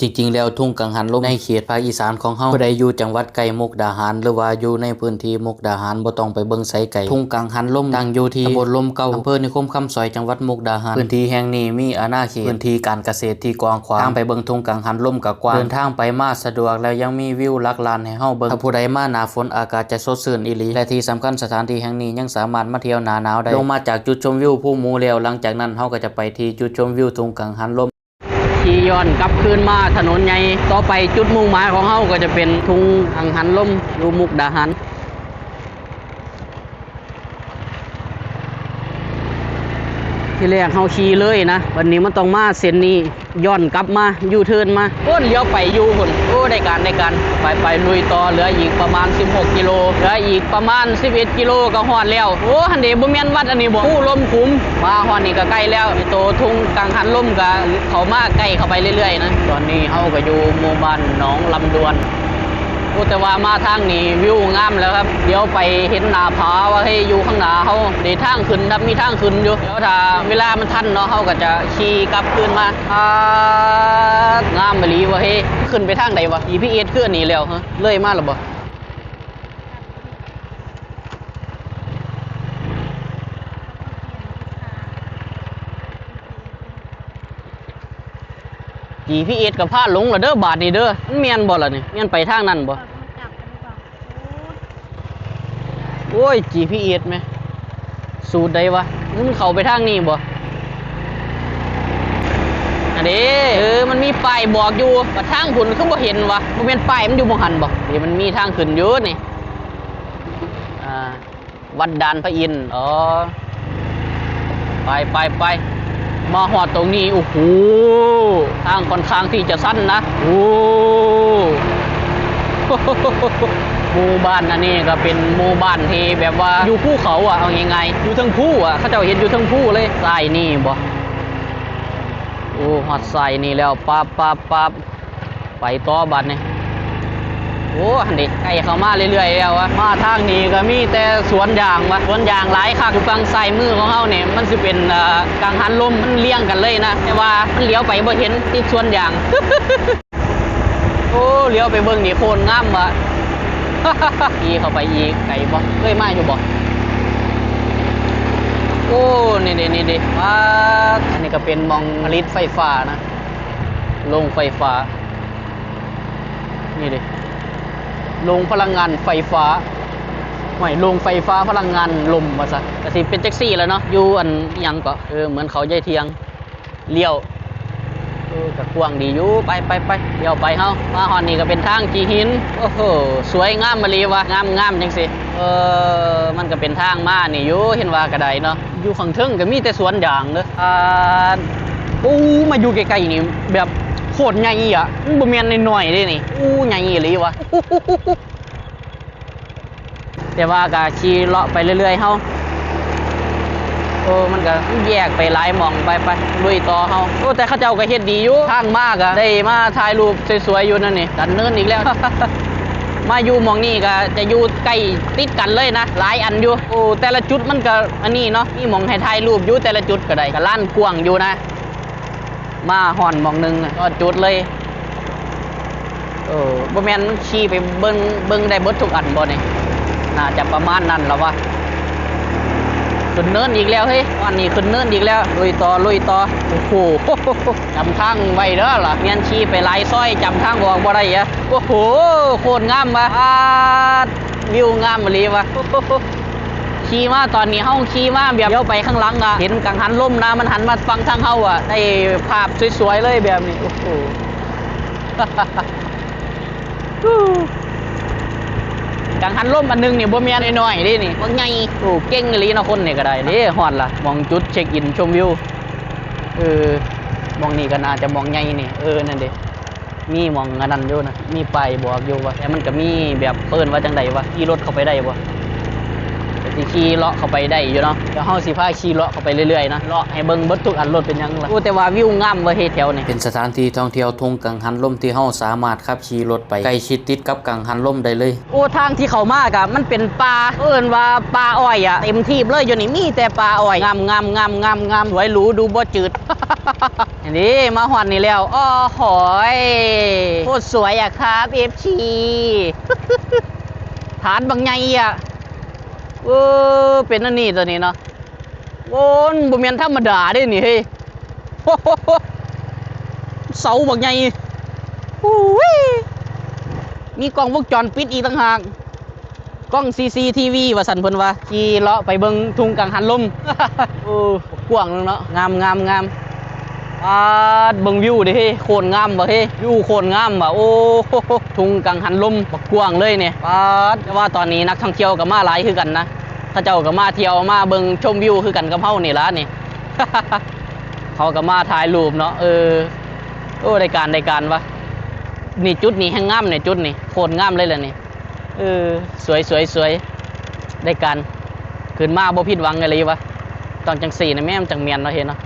จริงๆแล้วทุ่งกังหันลมในเขตภาคอีสานของเฮาผู้ใดอยู่จังหวัดไกลมุกดาหารหรือว่าอยู่ในพื้นที่มุกดาหารบ่ต้องไปเบิ่งไสไกลทุ่งกังหันลมตั้งอยู่ที่ตำบลลมเก่าอำเภอนิคมคำสอยจังหวัดมุกดาหารพื้นที่แห่งนี้มีอาณาเขตพื้นที่การเกษตรที่กว้างขวางทางไปเบิ่งทุ่งกังหันลมก็กว้างเดินทางไปมาสะดวกแล้วยังมีวิวหลักล้านให้เฮาเบิ่งถ้าผู้ใดมาหน้าฝนอากาศจะสดชื่นอีหลีและที่สำคัญสถานที่แห่งนี้ยังสามารถมาเที่ยวหน้าหนาวได้ลงมาจากจุดชมวิวภูหมูแล้วหลังจากนั้นเฮาก็จะไปที่จุดชมวิวทุ่งกังหันลมขี่ย้อนกลับคืนมาถนนใหญ่ต่อไปจุดมุ่งหมายของเฮาก็จะเป็นทุ่งกังหันลมอยู่มุกดาหารที่แรกเฮาขี่เลยนะวันนี้มันต้องมาเส้นนี้ย้อนกลับมายูเทิร์นมาโอ้เลี้ยวไปอยู่พุ่นโอ้ได้การไปลุยต่อเหลืออีกประมาณ16กิโลเหลืออีกประมาณ11กิโลก็ฮอดแล้วโอ้หันเดบ่แม่นวัดอันนี้บ่ผู้ลมขุมมาฮอดนี่ก็ใกล้แล้วโตทุ่งกังหันลมก็เข้ามาใกล้เข้าไปเรื่อยๆนะตอนนี้เฮาก็อยู่หมู่บ้านหนองลำดวนโอ้แต่ว่ามาทางนี้วิวงามแล้วครับเดี๋ยวไปเห็นหน้าผาว่าให้อยู่ข้างหน้าเฮาได้ทางขึ้นครับมีทางขึ้นอยู่เดี๋ยวถ้าเวลามันทันเนาะเฮาก็จะขี่กลับคืนมางามอีหลีว่าเฮ้ขึ้นไปทางใดวะ GPS คืออันนี้แล้วฮะเลยมาแล้วบ่GPS กับพาหลงแล้วเด้อบาดนี้เด้อมันแม่นบ่ล่ะนี่แม่นไปทางนั้นบ่โอ้ย GPS ไหมสูตรใดวะมันเข้าไปทางนี้บ่อันนี้มันมีป้ายบอกอยู่ว่าทางคุณคือบ่เห็นวะบ่แม่นป้ายมันอยู่บ่หันบ่นี่มันมีทางขึ้นอยู่นี่วัดดานพระอินทร์อ๋อไปมาฮอดตรงนี้โอ้โหทางค่อนข้างที่จะสั้นนะโอ้หมู่บ้านอันนี้ก็เป็นหมู่บ้านที่แบบว่าอยู่ภูเขาอ่ะเอายังไงอยู่ทั้งภูอ่ะเขาเจ้าเห็นอยู่ทั้งภูเลยทรายนี่บ่โอ้ฮอดทรายนี่แล้วปั๊บไปต่อบัดนี่โอ้หันดิใกล้เข้ามาเรื่อยๆแล้ววะมาทางนี้ก็มีแต่สวนยางวะสวนยางหลายคักอยู่ฝั่งซ้ายมือของเฮาเนี่ยมันสิเป็นกังหันลมมันเลี้ยงกันเลยนะแต่ว่ามันเลี้ยวไปบ่เห็นติดสวนยาง โอ้เลี้ยวไปเบิ่งนี่โคตรงามว่ะ อีเข้าไปอีกไกลบ่เคยมาอยู่บ่โอ้นี่ว้าอันนี้ก็เป็นมองผลิตไฟฟ้านะโรงไฟฟ้านี่ดิโรงพลังงานไฟฟ้าไม่โรงไฟฟ้าพลังงานลมว่าซะก็สิเป็นแท็กซี่แล้วเนาะอยู่อันหยังก็เหมือนเขาใหญ่เทียงเลี้ยวก็กว้างดีอยู่ไปเดี๋ยวไปเฮามาฮอดนี่ก็เป็นทางจีหินโอ้โหสวยงามมะลีวะงามจังสิมันก็เป็นทางมานี่อยู่เห็นว่ากระไดเนาะอยู่ข้างเทิงก็มีแต่สวนยางเด้มาอยู่ใกล้ๆนี่แบบโคตรใหญ่อ่ะมันบ่แม่นน้อยๆเด้นี่ใหญ่อีหลีวะแต่ว่าก็ขี่เลาะไปเรื่อยๆเฮามันก็แยกไปหลายหม่องไปลุยต่อเฮาแต่เขาเจ้าก็เฮ็ดดีอยู่ทางมากอะได้มาถ่ายรูปสวยๆอยู่นั่นนี่ดันเนินอีกแล้ว มาอยู่หม่องนี้ก็จะอยู่ใกล้ติดกันเลยนะหลายอันอยู่แต่ละจุดมันก็อันนี้เนาะมีหม่องให้ถ่ายรูปอยู่แต่ละจุดก็ได้ก็ลานกว้างอยู่นะมาห่อนหม่องนึงก็จุดเลยบ่แม่นขี่ไปเบิ่งได้เบิดทุกอันบ่นี่น่าจะประมาณนั้นแล้ววะขึ้นเนินอีกแล้วเฮ้ยวันนี้ขึ้นเนินอีกแล้วลุยต่อโอ้โหจำทางไว้เด้อล่ะเมียนชี้ไปหลายซอยจำทางบอกบ่ได้อะโอ้โหโคตรงามว่ะวิวงามมะลีว่ะขี่มาตอนนี้เฮาขี่มาแบบเดี๋ยวไปข้างหลังอะเห็นกังหันลมนะมันหันมาฟังทางเฮาอะได้ภาพสวยๆเลยแบบนี้โอ้โห กังหันลมอันนึงนี่บ่แม่นน้อยๆเด้นี่บ่ใหญ่เก่งอีหลีเนาะคนนี่ก็ได้เด้ฮอดล่ะมองจุดเช็คอินชมวิวมองนี่ก็น่าจะมองใหญ่นี่นั่นเด้มีมองอันนั้นอยู่นะมีป้ายบอกอยู่ว่าแต่มันก็มีแบบเปิ้นว่าจังได๋วะขี่รถเข้าไปได้บ่ สิขี่เลาะเข้าไปได้อยู่เนาะเดี๋ยวเฮาสิพาขี่เลาะเข้าไปเรื่อยๆนะเลาะให้เบิ่งเบิดทุกอันรถเป็นหยังล่ะโอ้แต่ว่าวิวงามเว้ยแถวนี้เป็นสถานที่ท่องเที่ยวทุ่งกังหันลมที่เฮาสามารถขับขี่รถไปใกล้ชิดติดกับกังหันลมได้เลยโอ้ทางที่เข้ามากะมันเป็นป่าเอิ้นว่าป่าอ้อยอ่ะเต็มที่เลยอยู่นี่มีแต่ป่าอ้อยงามสวยหรูดูบ่จืด อันนี้มาฮอดนี่แล้วอ้อหอยโคตรสวยอ่ะครับ FC ฐานบางใหญ่อ่ะเป็นอันนี้ตัวนี้เนาะโอ้ยบ่แม่นธรรมดาเด้นี่เฮ้ย เสาบางใหญ่มีกล้องวงจรปิดอีกต่างหากกล้อง CCTV ว่าสั่นเพิ่นว่าขี่เลาะไปเบิ่งทุ่งกังหันลม กว้างเนาะงามเบิ่งวิวดิเฮ้โคตรงามบ่เฮ้วิวโคตรงามบ่โอ้ทุ่งกังหันลมบักกว้างเลยเนี่ยแต่ว่าตอนนี้นักท่องเที่ยวก็มาหลายคือกันนะถ้าเจ้าก็มาเที่ยวมาเบิ่งชมวิวคือกันกับเฮานี่ล่ะนี่ เขาก็มาถ่ายรูปเนาะโอ้ได้การวะนี่จุดนี้แห่งงามเนี่ยจุดนี้โคตรงามเลยแหละนี่สวยได้การขึ้นมาบ่ผิดหวังอะไรวะตอนจังสี่นะแม่มจังเมียนเนาะเห็นเนาะ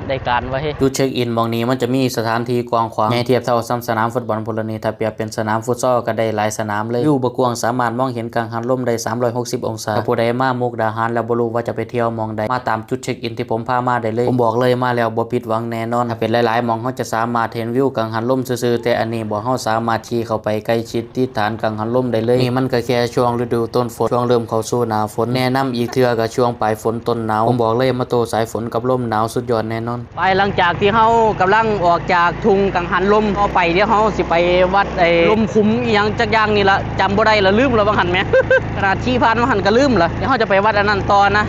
ได้การวะเฮ้จุดเช็คอินมองนี้มันจะมีสถานที่กว้างขวางใหญ่เทียบเท่าสนามฟุตบอลพลนีถ้าเปรียบเป็นสนามฟุตซอลก็ได้หลายสนามเลยอยู่บ่กว้างสามารถมองเห็นกังหันลมได้360องศาถ้าผู้ใดมามุกดาหารแล้วบ่รู้ว่าจะไปเที่ยวมองใดมาตามจุดเช็คอินที่ผมพามาได้เลยผมบอกเลยมาแล้วบ่ผิดหวังแน่นอนถ้าเป็นหลายๆมองเขาจะสามารถเห็นวิวกังหันลมซื่อๆแต่อันนี้บ่เฮาสามารถขี่เข้าไปใกล้ชิดที่ฐานกังหันลมได้เลยนี่มันก็แค่ช่วงฤดูต้นฝนช่วงเริ่มเข้าสู่หน้าฝนแนะนำอีกเทื่อก็ช่วงปลายฝนต้นหนาวผมบอกเลยมาโตสายฝนกับลมหนาวสุดยอดแน่นอนไปหลังจากที่เฮากำลังออกจากทุ่งกังหันลมก็ไปเดี๋ยวเฮาสิไปวัดลมคุ้มอีหยังจักอย่างนี่ละจำบ่ได้ละลืมแล้วบางหันแหม ขนาดชี้ผ่านบางหันก็ลืมละเดี๋ยวเฮาจะไปวัดอันนั้นต่อนะ